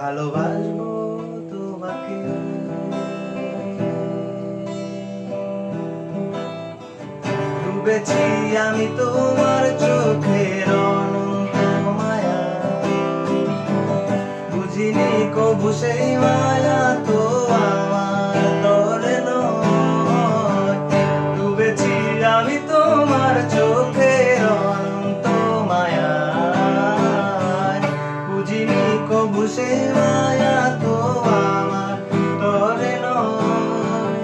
ভালোবাসবো তোমাকে। ডুবেছি আমি তোমার চোখের অনন্ত মায়া, বুঝিনি কবু সেই মায়া তো আমার তরে নয়। ডুবেছি আমি তোমার চোখের অনন্ত মায়া, বুঝিনি কবু সেই মায়া তো আমার তরে নয়।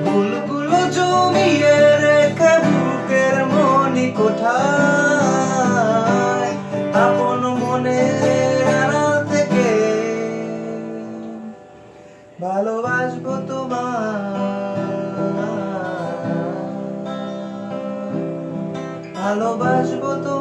ফুলগুলো জমিয়ে রেখে বুকের মনি কোঠায়, আপন মনের আড়াল থেকে ভালোবাসবো তোমায়, ভালোবাসবো তোমায়।